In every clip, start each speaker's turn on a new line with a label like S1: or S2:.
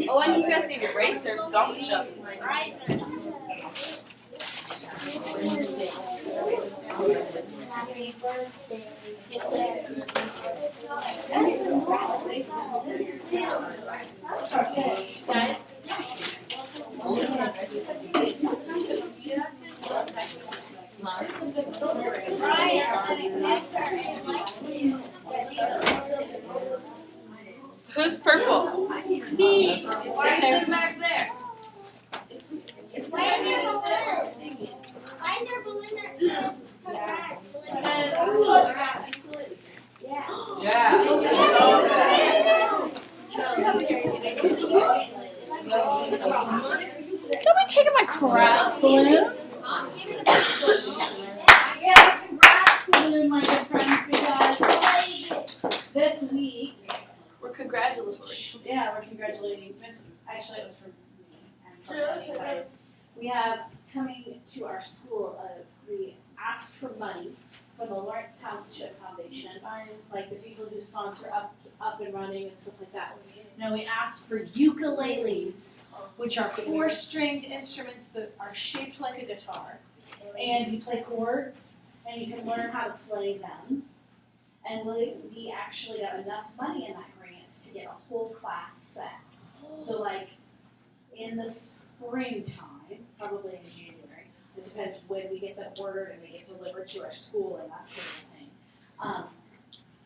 S1: Oh, and you guys need erasers, don't you?
S2: Happy birthday.
S1: Guys? Who's purple?
S2: Me.
S1: Why are you sitting back there?
S2: Why is there balloon? Why is there balloon that says congrats?
S3: Don't be taking my congrats balloon. Yeah, congrats balloon, my good friends, because this week,
S1: We're congratulatory.
S3: we're congratulating actually it was for me and for Sunnyside. We have coming to our school, we asked for money from the Lawrence Township Foundation, like the people who sponsor up and running and stuff like that. Now we asked for ukuleles, which are 4-stringed instruments that are shaped like a guitar, and you play chords, and you can learn how to play them. And we actually got enough money in that grant to get a whole class set. So like in the springtime, probably in January, it depends when we get them ordered and they get delivered to our school and that sort of thing.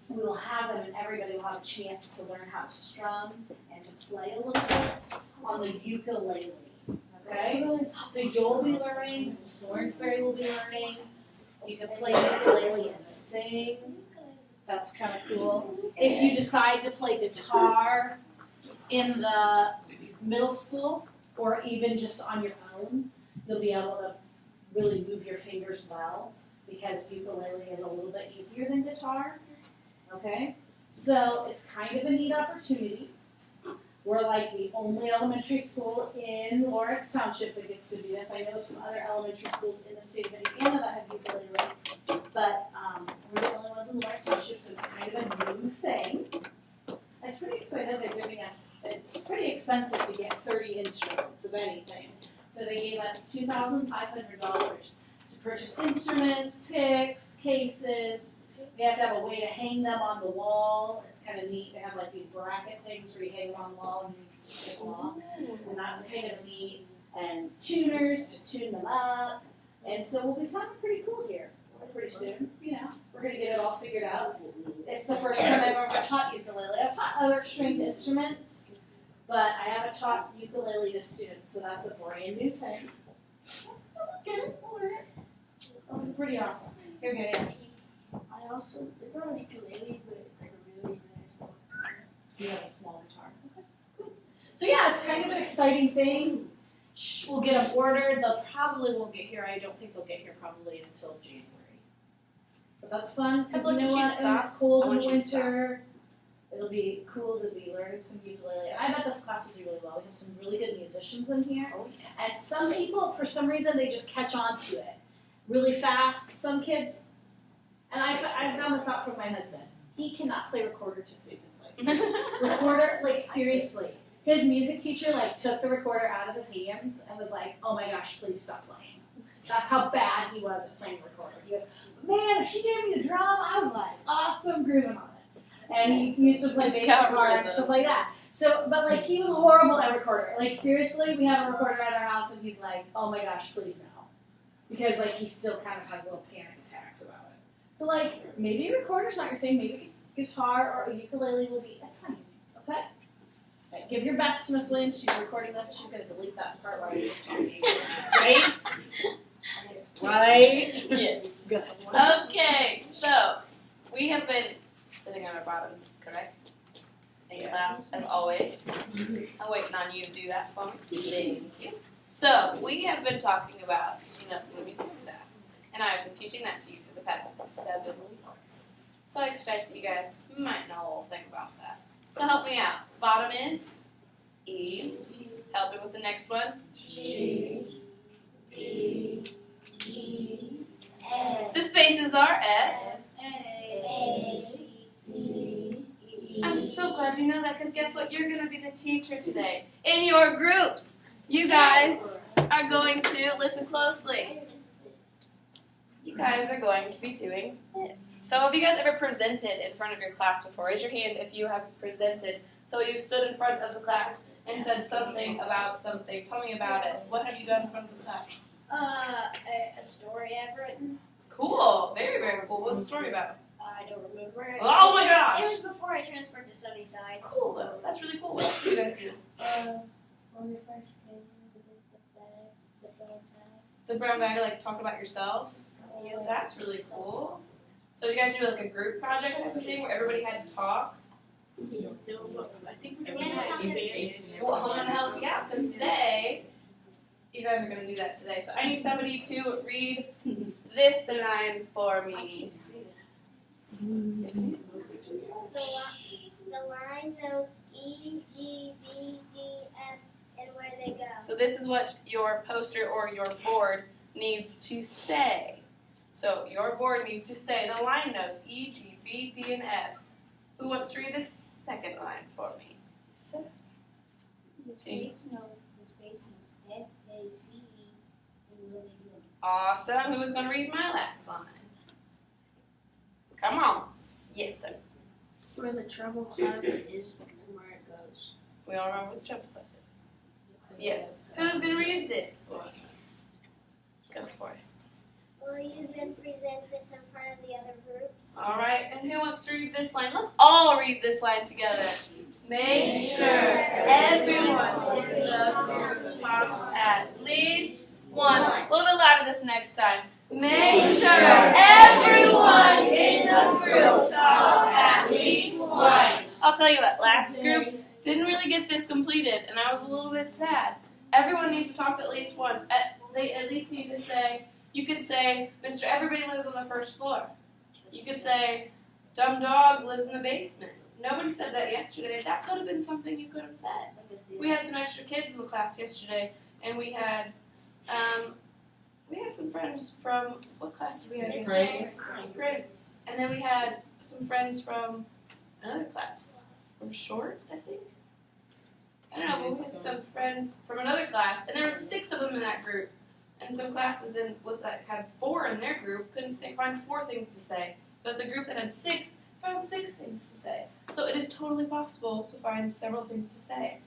S3: We will have them and everybody will have a chance to learn how to strum and to play a little bit on the ukulele. Okay? So you'll be learning, Mrs. Lawrenceberry will be learning. You can play ukulele and sing. That's kind of cool. If you decide to play guitar in the middle school or even just on your own, you'll be able to really move your fingers well because ukulele is a little bit easier than guitar. Okay? So it's kind of a neat opportunity. We're like the only elementary school in Lawrence Township that gets to do this. I know some other elementary schools in the state of Indiana that have ukulele, but we're the only ones in Lawrence Township, so it's kind of a new thing. I was pretty excited they're giving us, it's pretty expensive to get 30 instruments of anything. So they gave us $2,500 to purchase instruments, picks, cases. We have to have a way to hang them on the wall. It's kind of neat. They have like these bracket things where you hang them on the wall and you can just take them off. And that's kind of neat. And tuners to tune them up. And so we'll be sounding pretty cool here pretty soon. You know, we're going to get it all figured out. It's the first time I've ever taught ukulele. I've taught other stringed instruments, but I haven't taught ukulele to students, so that's a brand new thing. Get it? We'll learn it. It'll be pretty awesome. Here we go, yes.
S2: I also, it's not a ukulele, but it's like a really small guitar.
S3: You have a small guitar. Okay, cool. So yeah, it's kind of an exciting thing. We'll get them ordered. They'll probably won't get here. I don't think they'll get here probably until January. But that's fun because you know what? When it's cold in the winter, it'll be cool to be learning some ukulele. And I bet this class will do really well. We have some really good musicians in here.
S1: Oh, yeah.
S3: And some people, for some reason, they just catch on to it really fast. Some kids, and I found this out from my husband. He cannot play recorder to save his life. Recorder, like seriously. His music teacher like took the recorder out of his hands and was like, "Oh my gosh, please stop playing." That's how bad he was at playing recorder. He goes, "Man, if she gave me the drum, I was like awesome grooving on it." And he used to play bass guitar and stuff like that. So, but like he was horrible at recorder. Like seriously, we have a recorder at our house and he's like, "Oh my gosh, please no," because like he still kind of has little panic attacks about it. So like maybe recorder's not your thing. Maybe guitar or a ukulele will be. That's fine. Okay. Right, give your best to Miss Williams. She's recording this. She's going to delete that part while you're just talking. Right? Right?
S1: Yes.
S3: Good.
S1: Okay, so we have been sitting on our bottoms, correct? In class, as always. I'm waiting on you to do that for me. Thank you. So we have been talking about notes and music stuff, and I've been teaching that to you for the past 7 weeks. So I expect that you guys might know a little thing about that. So help me out. Bottom is E. Help me with the next one.
S2: G, E, E, F,
S1: The spaces are F,
S2: A, C, E,
S1: I'm so glad you know that, because guess what? You're going to be the teacher today. In your groups, you guys are going to listen closely. You guys are going to be doing this. So have you guys ever presented in front of your class before? Raise your hand if you have presented. So you stood in front of the class and said something about something. Tell me about it. What have you done in front of the class?
S2: A story I've written.
S1: Cool. Very, very cool. What's the story about?
S2: I don't remember.
S1: Oh my gosh.
S2: It was before I transferred to Sunnyside.
S1: Cool, though. That's really cool. What else did you guys do?
S2: When we first came, we did the brown bag.
S1: The brown bag, like, talk about yourself? Yeah, that's really cool. So you guys do, like, a group project type of thing where everybody had to talk?
S3: I think
S1: Well, I'm going to help you out, because today, you guys are going to do that today. So I need somebody to read this line for me.
S2: The line goes E, G, B, D, F, and where they go.
S1: So this is what your poster or your board needs to say. So your board needs to say the line notes E, G, B, D, and F. Who wants to read this second line for me?
S2: The space notes F, A, C, E, and where they go.
S1: Awesome. Who is going to read my last line? Come on. Yes, sir.
S4: Where the treble clef is and where it goes.
S1: We all remember what the treble clef is. Yes. Who's going to read this one? Go for it.
S2: Will you then present this in front of the other groups?
S1: All right. And who wants to read this line? Let's all read this line together. Make sure everyone in the group talks at least once. A little bit louder this next time. Make sure everyone in the group talks at least once. I'll tell you what, last group didn't really get this completed, and I was a little bit sad. Everyone needs to talk at least once. They at least need to say, you could say, Mr. Everybody lives on the first floor. You could say, Dumb Dog lives in the basement. Nobody said that yesterday. That could have been something you could have said. We had some extra kids in the class yesterday, and we had some friends from, what class did we have yesterday? Prince. And then we had some friends from another class. From Short, I think? I don't know, but we had some friends from another class, and there were 6 of them in that group. And some classes that had 4 in their group they find 4 things to say. But the group that had 6 found 6 things to say. So it is totally possible to find several things to say.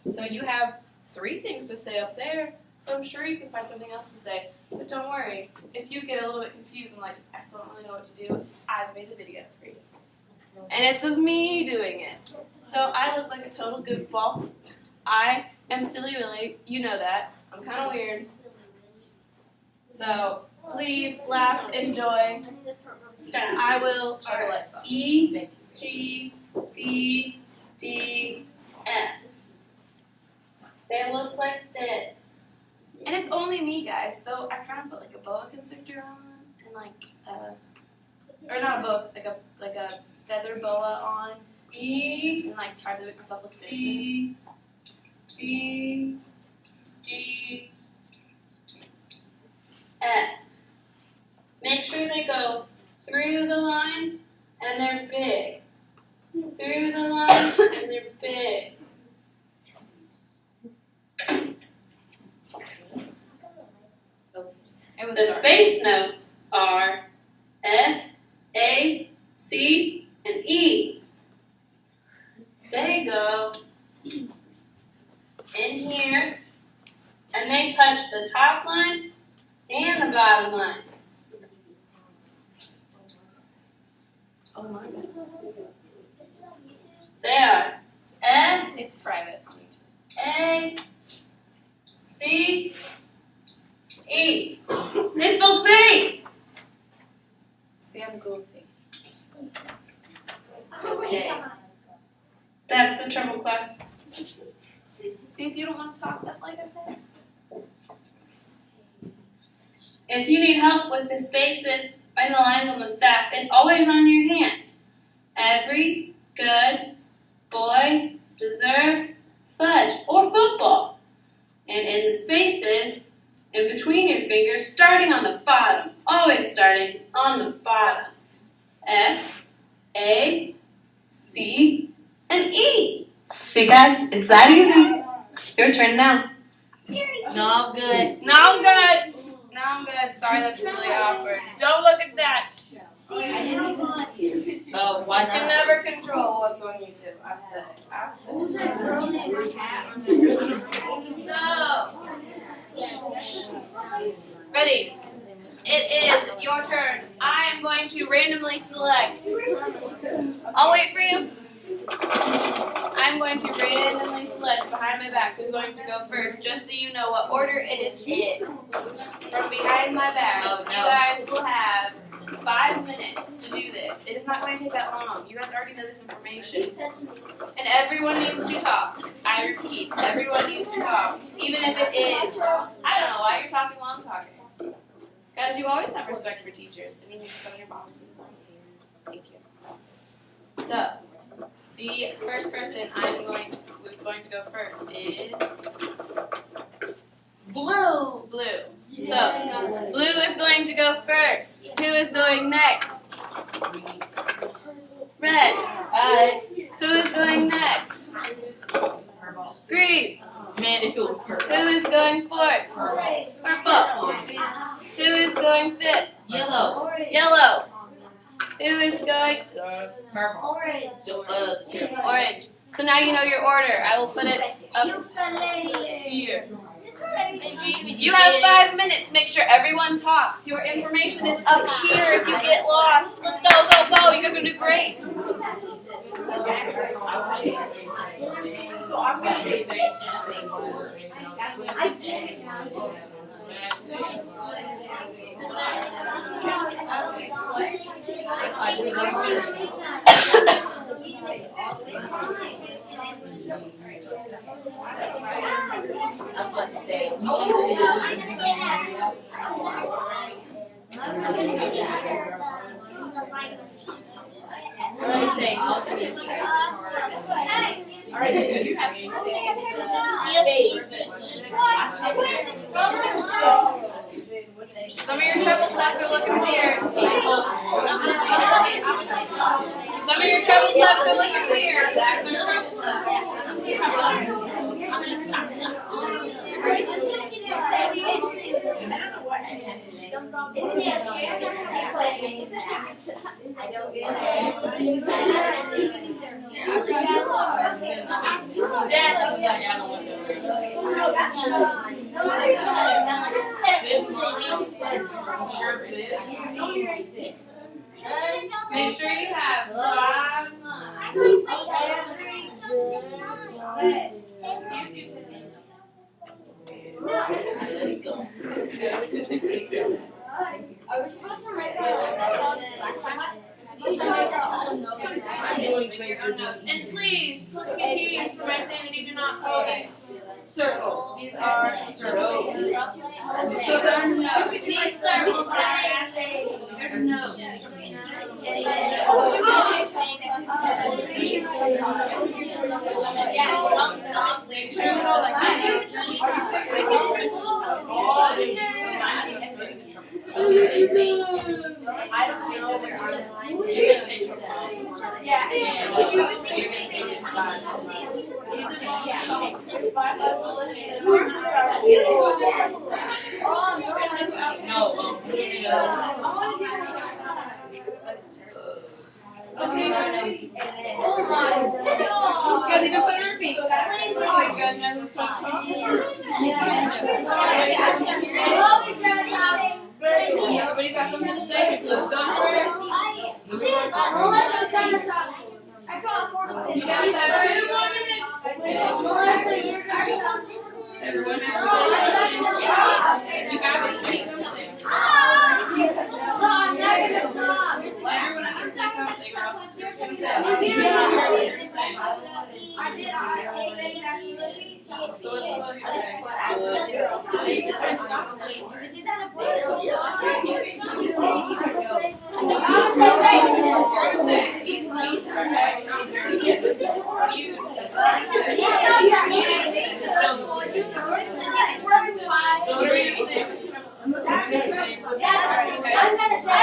S1: So you have 3 things to say up there, so I'm sure you can find something else to say. But don't worry, if you get a little bit confused and like, I still don't really know what to do, I've made a video for you. And it's of me doing it. So I look like a total goofball. I am Silly Willy, you know that. I'm kind of weird. So please laugh, enjoy. I will start. E, G, B, D, F. They look like this. And it's only me, guys, so I kind of put like a boa constrictor on and like or not a boa, like a feather boa on. E and like try to make myself look good. E, B, D, F. Make sure they go through the line and they're big. Through the line and they're big. The space notes are F, A, C, and E. They go in here and they touch the top line and the bottom line. Oh my God. They are F, it's private. A, C, E. They spell face. See, I'm goofy. Okay. That's the treble clef. See, if you don't want to talk, that's like I said. If you need help with the spaces and the lines on the staff, it's always on your hand. Every good boy deserves fudge or football. And in the spaces, in between your fingers, starting on the bottom, always starting on the bottom. F, A, C, C, and E. See guys, it's that easy. Your turn now.
S4: No, I'm good.
S1: No, I'm good. No, I'm good. Sorry, that's really awkward. Don't look at that.
S4: Oh, why
S1: You can
S4: not?
S1: never control what's on YouTube. I've said it. So, ready? It is your turn. I am going to randomly select. I'll wait for you. I'm going to randomly select behind my back who's going to go first, just so you know what order it is in. From behind my back,
S4: Oh, no.
S1: you guys will have 5 minutes to do this. It is not going to take that long. You guys already know this information. And everyone needs to talk. I repeat, everyone needs to talk. Even if it is, I don't know why you're talking while I'm talking. Guys, you always have respect for teachers. I mean, some of your moms. Thank you. So, the first person who's going to go first is Blue. Blue. So, Blue is going to go first. Who is going next? Red. Who is going next? Green.
S4: Mandible.
S1: Who is going fourth? Purple. Who is going fifth?
S4: Yellow.
S1: Yellow. Who is going
S4: Purple.
S1: orange? So now you know your order. I will put it up here. You have 5 minutes. Make sure everyone talks. Your information is up here if you get lost. Let's go, go, go. You guys are doing great.
S4: I'm going to say. What do I say? Alternate choice.
S1: Some of your treble clefs are looking weird. Some of your treble clefs are looking weird. That's our treble clef. Make sure you have 5 minutes.
S2: Are we supposed to write
S1: And please, look at these for my sanity. Do not call these circles. These are circles. These are notes. These circles are notes. Make sure we go like
S2: I don't know there are
S1: You guys even put a repeat. You guys know who's talking? Everybody's got something to say. Blue's going first. You guys have 2 more minutes. Everyone has to say something. You guys say something. Everyone has to say something or else it's going to So what's the logo say? You decide to stop. These notes are actually you. So what are you going to say?
S2: I'm gonna say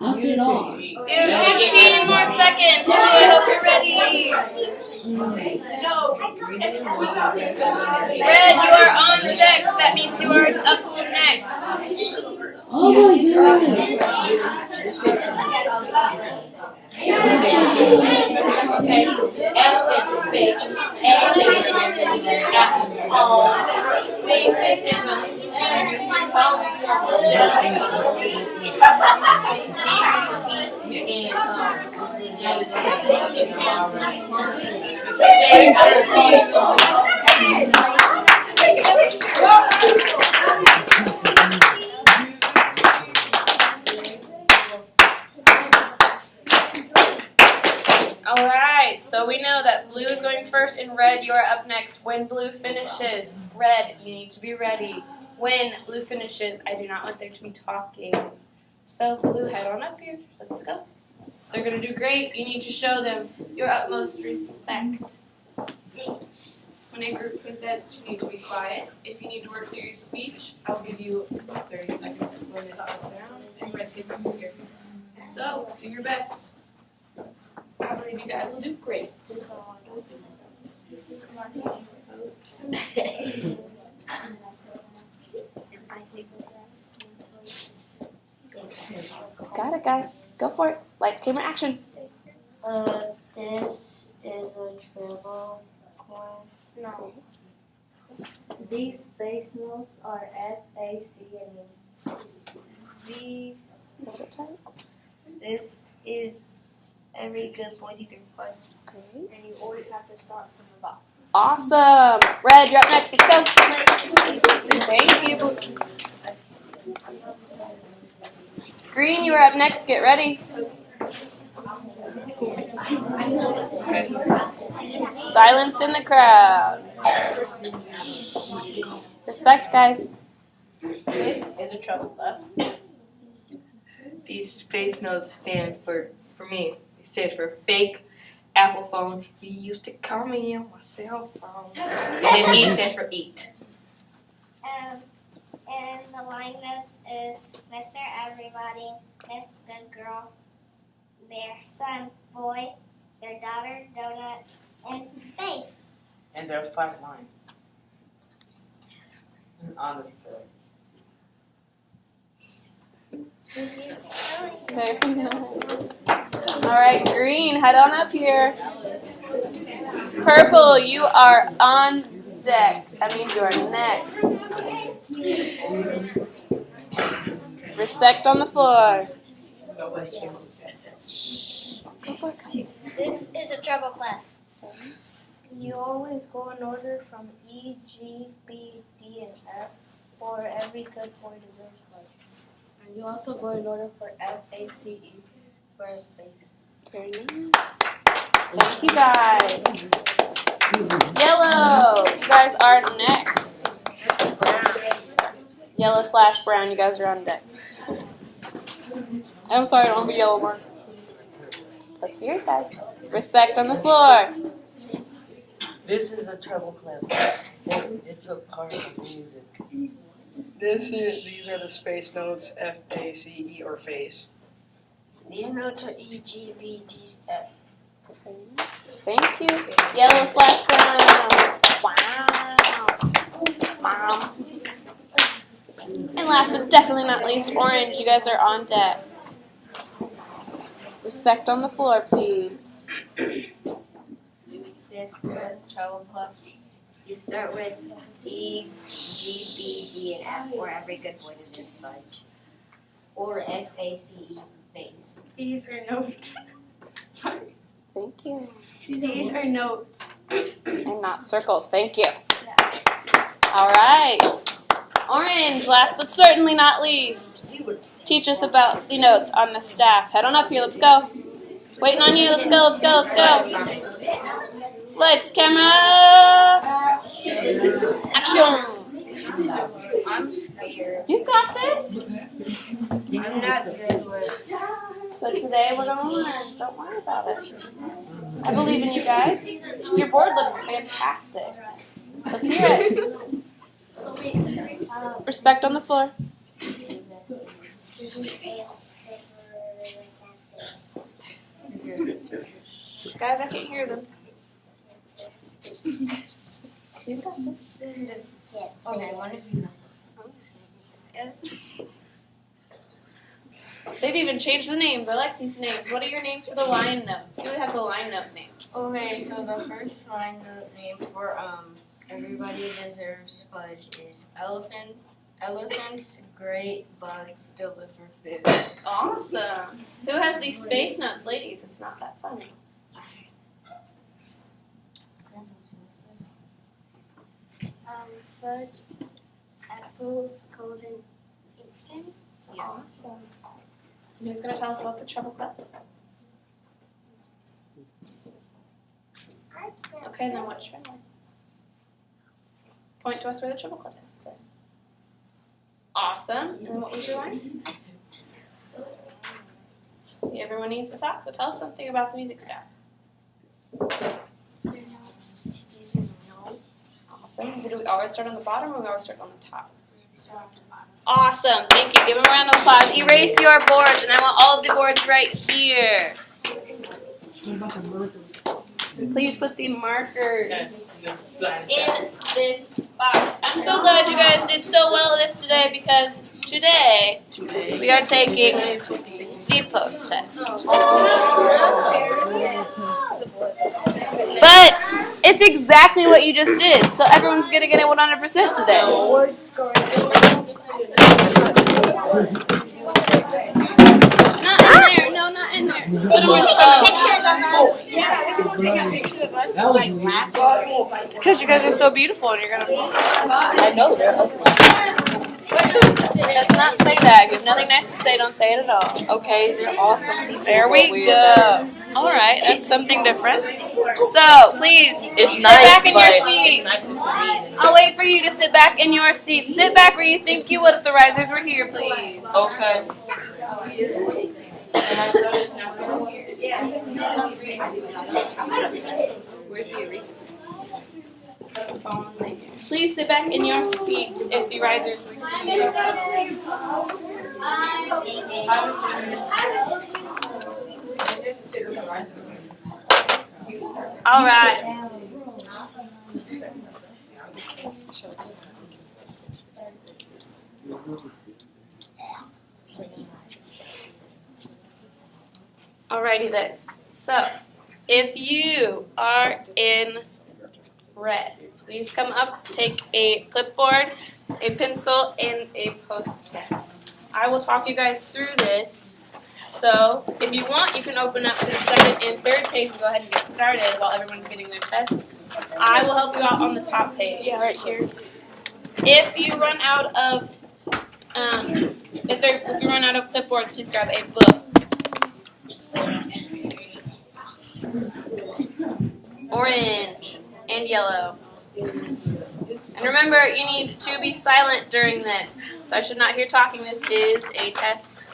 S5: I'll see it all.
S1: You have 15 more seconds. Blue, I hope you're ready. Red, you are on deck. That means you are up next.
S5: Oh my goodness.
S1: Alright, so we know that blue is going first and red, you are up next. When blue finishes, red, you need to be ready. When blue finishes, I do not want there to be talking. So blue, head on up here. Let's go. They're going to do great. You need to show them your utmost respect. When a group presents, you need to be quiet. If you need to work through your speech, I'll give you 30 seconds for this to sit down and red gets up here. So, do your best. I believe you guys will do great. Got it, guys. Go for it. Lights, camera, action.
S4: This is a triple coin. No. These space notes are FACNE. These. This is every good boy through punch.
S1: Great.
S4: And you always have to start from the bottom.
S1: Awesome. Red, you're up next. Let's go. Thank you. Green, you are up next. Get ready. Silence in the crowd. Respect, guys.
S6: This is a trouble puff. These space notes stand for me, it stands for fake Apple phone. You used to call me on my cell phone. And then E stands for eat.
S2: And the line notes is Mr. Everybody, Miss Good Girl, their son, Boy, their daughter, Donut, and Faith.
S6: And there are 5 lines. And honestly.
S1: Very nice. Alright, green, head on up here. Purple, you are on deck. That means you are next. Respect on the floor. Shh. Go for it, guys.
S2: This is a treble clef.
S4: You always go in order from E, G, B, D, and F, or every good boy deserves fudge. And you also go in order for F, A, C, E, for face.
S1: Very nice. Thank you guys. Yellow, you guys are next. Yellow/brown, you guys are on deck. I'm sorry, I don't have a yellow mark. Let's hear it, guys. Respect on the floor.
S7: This is a treble clef. It's a part of music.
S8: These are the space notes F, A, C, E, or phase.
S4: These notes are E, G, B, D, F.
S1: Thank you. Yellow/brown. Wow. Mom. And last but definitely not least, orange. You guys are on deck. Respect on the floor, please.
S9: This is the treble clef. You start with E, G, B, D, and F, or every good boy deserves fudge. Or F, A, C, E, face.
S4: These are notes. Sorry.
S1: Thank you.
S4: These are notes.
S1: And not circles. Thank you. All right. Orange, last but certainly not least. Teach us about the notes on the staff. Head on up here. Let's go. Waiting on you. Let's go. Let's go. Let's go. Lights, camera, action.
S9: I'm scared.
S1: You got this.
S9: I'm not good with.
S1: But today we're gonna learn. Don't worry about it. I believe in you guys. Your board looks fantastic. Let's hear it. Respect on the floor. Guys, I can't hear them. You got this.
S9: Okay, one of you knows.
S1: They've even changed the names. I like these names. What are your names for the line notes? Who has the line note names?
S9: Okay, so the first line note name for everybody deserves fudge is elephants, great bugs deliver food.
S1: Awesome. Who has these space notes, ladies? It's not that funny.
S4: Fudge, apples, golden, eaten.
S1: Awesome. Who's going to tell us about the treble clef? Okay, then what's your line? Point to us where the treble clef is. Then. Awesome. And then what was your line? Everyone needs to talk, so tell us something about the music staff. Awesome. Do we always start on the bottom or we always start on the top? Awesome. Thank you. Give them a round of applause. Erase your boards, and I want all of the boards right here. Please put the markers in this box. I'm so glad you guys did so well at this today because today we are taking the post test. But it's exactly what you just did, so everyone's going to get it 100% today. Not in there. No, not in there. Just put them on It's because you guys are so beautiful and you're going to... I know they're ugly. Let's not say that. You have nothing nice to say, don't say it at all. Okay, they're awesome people. There we go. Alright, that's something different. So, please, sit back in your seats. I'll wait for you to sit back in your seats. Sit back where you think you would if the risers were here, please.
S7: Okay.
S1: Please sit back in your seats if the risers were here. All right. Alrighty then. So, if you are in red, please come up, take a clipboard, a pencil, and a post-test. I will talk you guys through this So, if you want, you can open up to the second and third page and go ahead and get started while everyone's getting their tests. I will help you out on the top page.
S4: Yeah, right here.
S1: If you run out of if you run out of clipboards, please grab a book. Orange and yellow. And remember, you need to be silent during this. So I should not hear talking. This is a test.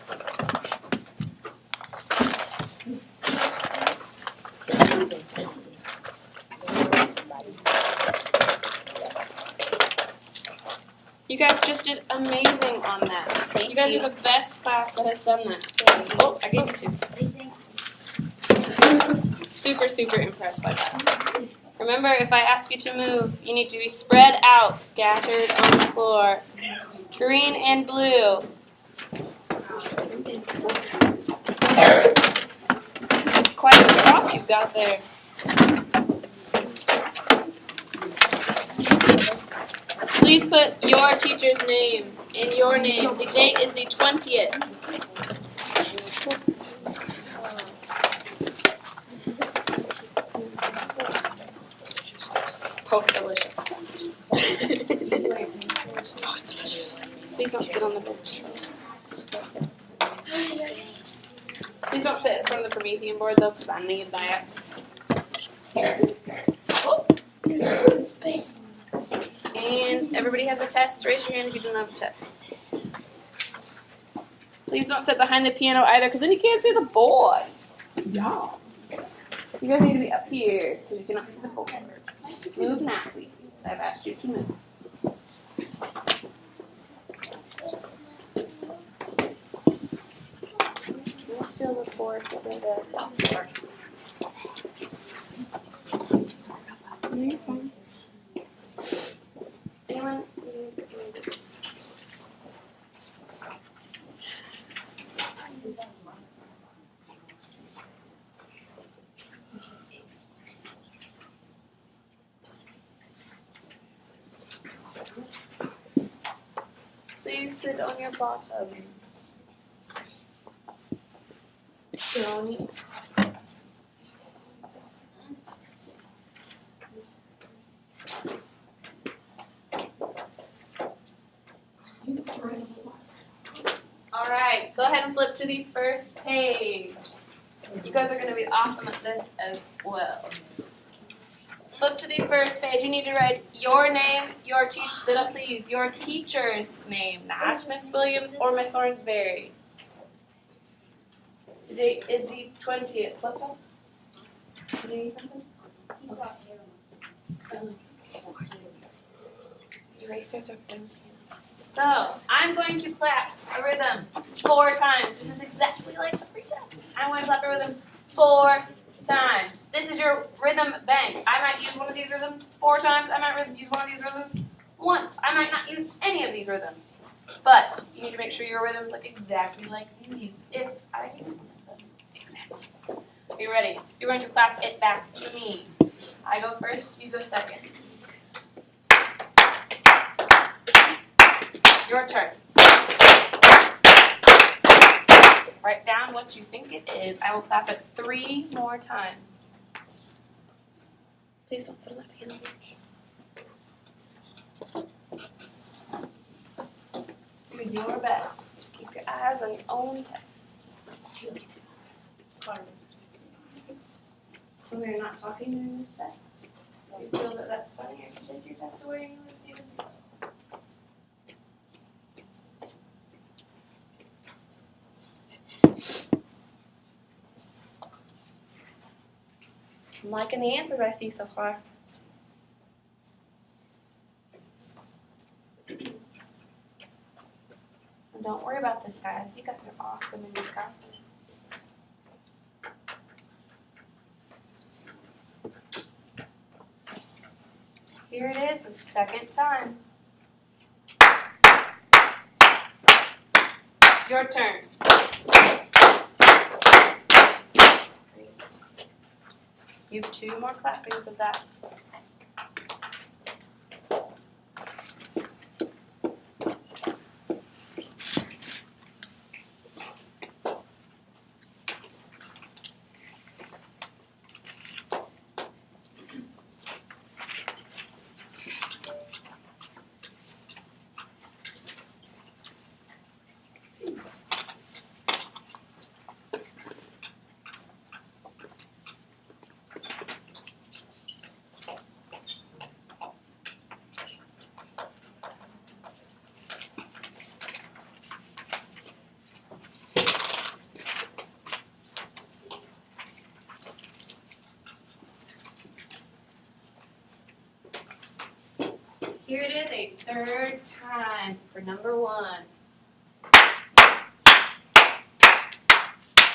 S1: You guys just did amazing on that. You guys are the best class that has done that. Oh, I gave you two. Super, super impressed by that. Remember, if I ask you to move, you need to be spread out, scattered on the floor. Green and blue. Quite a crop you've got there. Please put your teacher's name and your name. The date is the 20th. Post-delicious test. Please don't sit on the bench. Please don't sit in front of the Promethean board, though, because I need that. Oh. And everybody has a test. Raise your hand if you don't have a test. Please don't sit behind the piano either, because then you can't see the board.
S5: Yeah.
S1: You guys need to be up here, because you cannot see the board. Move now, please. I've asked you to move. Let's still the board. Oh, sorry. No, you're fine. Anyone? Please sit on your bottoms. Sit on you. Alright, go ahead and flip to the first page. You guys are going to be awesome at this as well. Flip to the first page. You need to write your name, your teacher, sit up please, your teacher's name, not Miss Williams or Miss Thornsberry. The date is the 20th. What's up? Did you need something? Erasers are broken. So, I'm going to clap a rhythm 4 times. This is exactly like the pretest. I'm going to clap a rhythm 4 times. This is your rhythm bank. I might use one of these rhythms 4 times. I might use one of these rhythms once. I might not use any of these rhythms. But you need to make sure your rhythms look exactly like these. If I use one of them. Exactly. Are you ready? You're going to clap it back to me. I go first, you go second. Your turn. Write down what you think it is. I will clap it 3 more times. Please don't sit on that piano. Do your best. Keep your eyes on your own test. When we're not talking during this test, if you feel that that's funny, I can take your test away and receive a 0. I'm liking the answers I see so far. And don't worry about this, guys. You guys are awesome and you got this. Here it is, the second time. Your turn. You have 2 more clappings of that. Here it is a third time for number 1.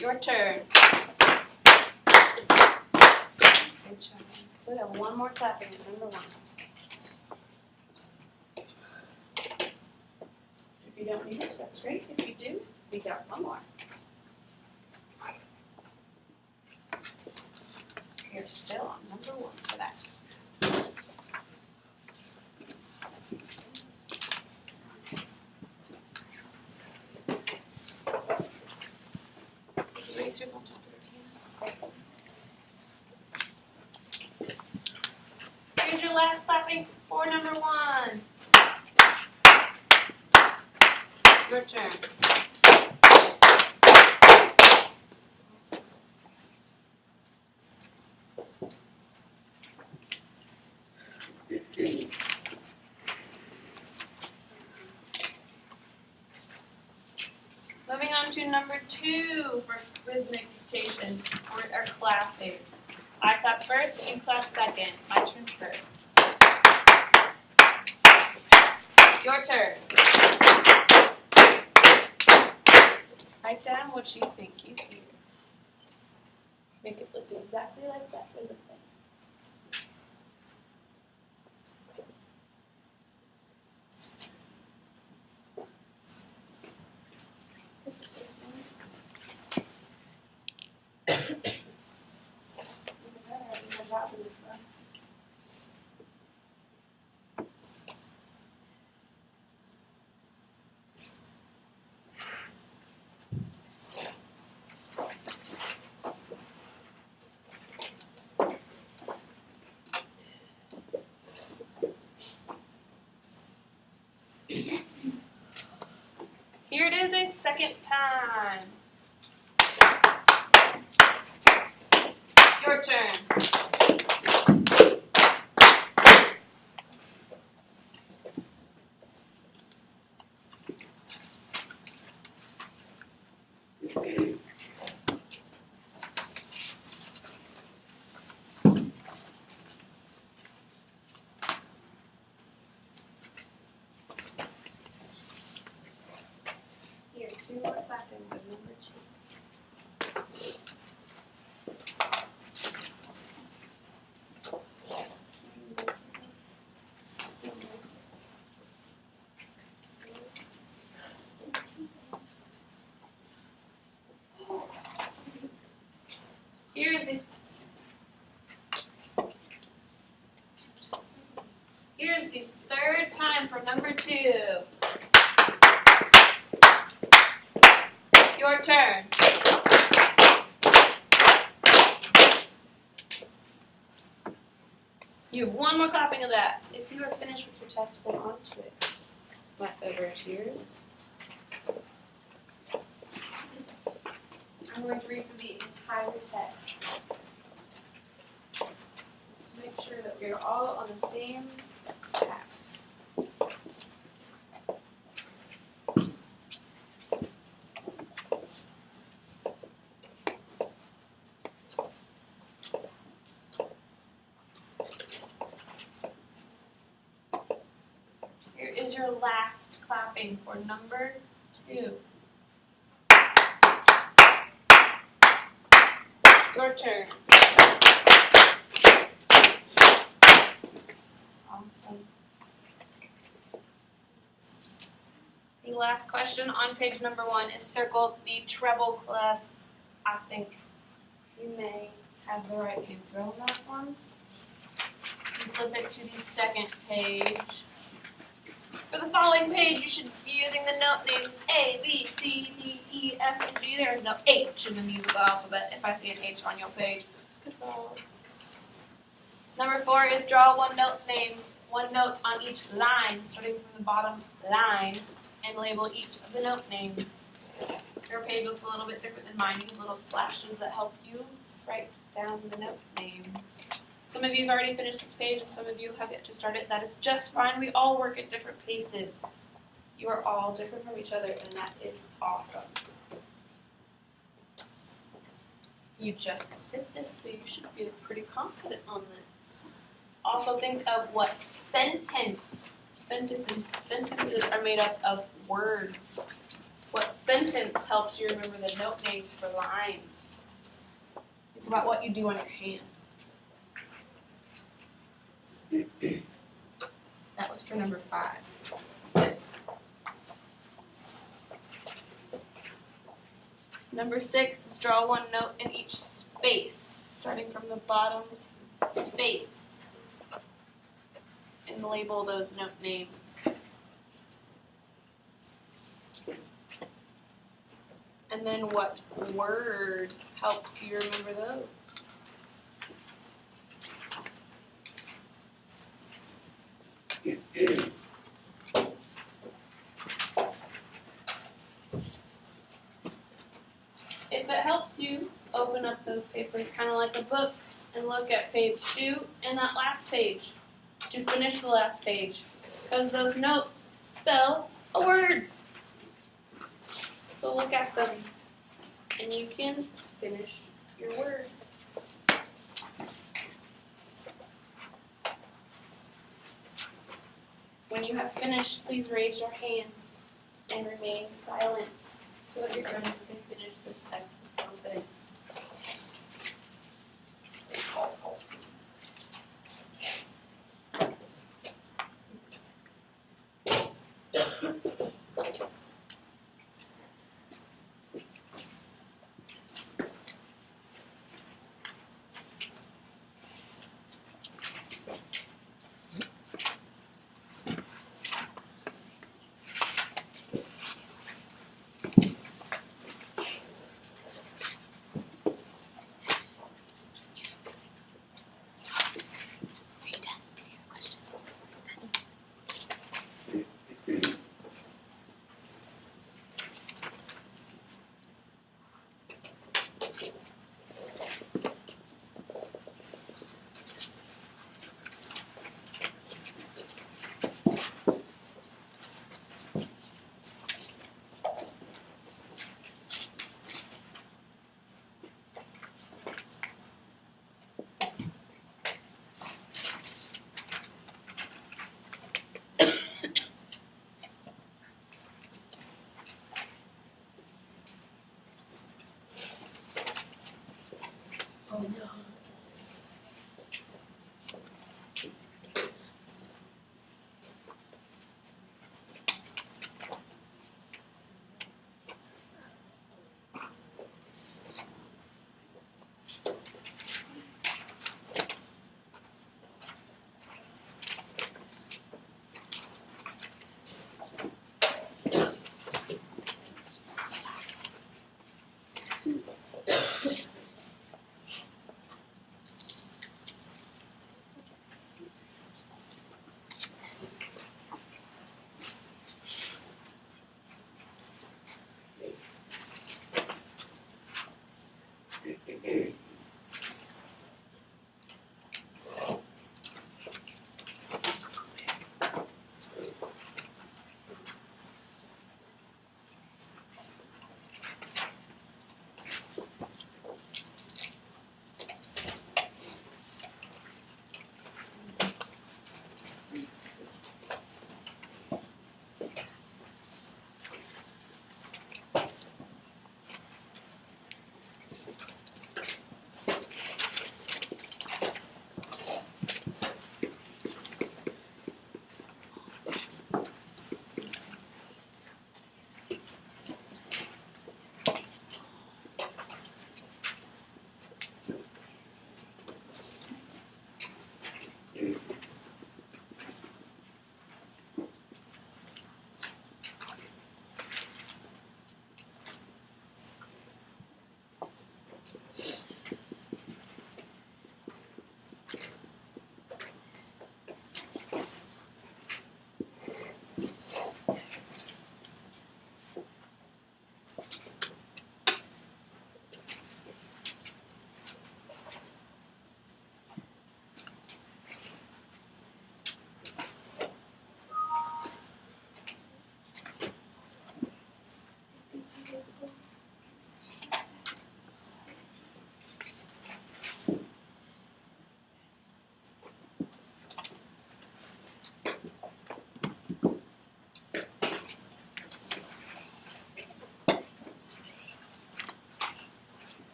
S1: Your turn. Good job. We have one more clapping at number 1. If you don't need it, that's great. If you do, we got one more. You're still on number 1 for that. Erasers on top of their can. Here's your last clapping for number 1. Your turn. Moving on to number 2 for rhythmic dictation or clapping. I clap first, you clap second. My turn first. Your turn. Write down what you think you hear. Make it look exactly like that rhythm thing. Here it is a second time. Your turn. Here, 2 more clappings of number 2. Here's the third time for number 2. Your turn. You have one more clapping of that. If you are finished with your test, hold on to it. Leftover tears. I'm going to read through the entire text. Just make sure that we're all on the same path. Here is your last clapping for number 2. Your turn. Awesome. The last question on page number 1 is circled the treble clef. I think you may have the right answer on that one. You flip it to the second page. For the following page, you should be using the note names A, B, C, D, E, F, and G. There is no H in the musical alphabet. If I see an H on your page, control. Number 4 is draw one note on each line, starting from the bottom line, and label each of the note names. Your page looks a little bit different than mine. You have little slashes that help you write down the note names. Some of you have already finished this page, and some of you have yet to start it. That is just fine. We all work at different paces. You are all different from each other, and that is awesome. You just did this, so you should be pretty confident on this. Also think of what sentence Sentences are made up of words. What sentence helps you remember the note names for lines? Think about what you do on your hand. That was for number 5. Number 6 is draw one note in each space, starting from the bottom space, and label those note names. And then what word helps you remember those? If it helps you, open up those papers kind of like a book and look at page 2 and that last page to finish the last page, because those notes spell a word. So look at them and you can finish your word. When you have finished, please raise your hand and remain silent so that your friends can finish this test with confidence.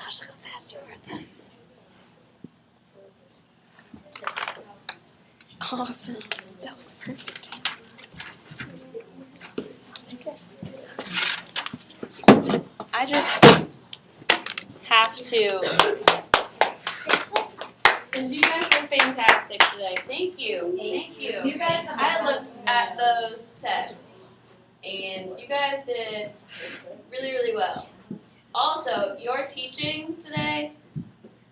S4: Gosh, look how fast you are at that. Awesome. That looks perfect. Take it. I just have to. Because you guys were fantastic today. Thank you. Thank you.
S3: You guys have
S1: I looked at those tests, and you guys did really, really well. Also, your teachings today,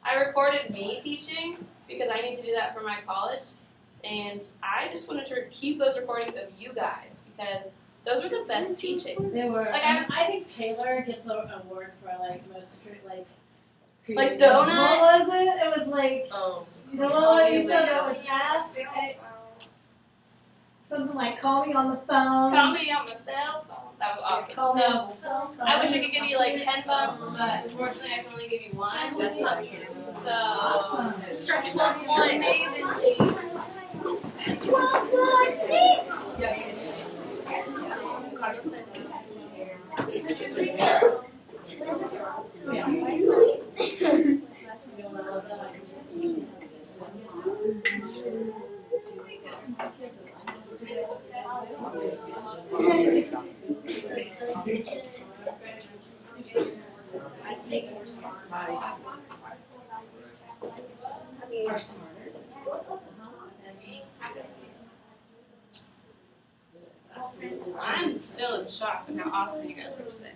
S1: I recorded me teaching because I need to do that for my college, and I just wanted to keep those recordings of you guys because those were the best teachings.
S3: They were.
S1: Like,
S3: I think Taylor gets an award for most
S1: Like donut?
S3: What was it? It was like the one you said that was asked. Something like "Call me on the phone."
S1: Call me on my cell phone. That was awesome.
S3: Call me
S1: So
S3: on the phone.
S1: I wish I could give you like $10, but unfortunately I can only give you one. That's not true. So
S3: Awesome.
S1: start 12-1 amazingly. 'Cause I'm still in shock at how awesome you guys were today.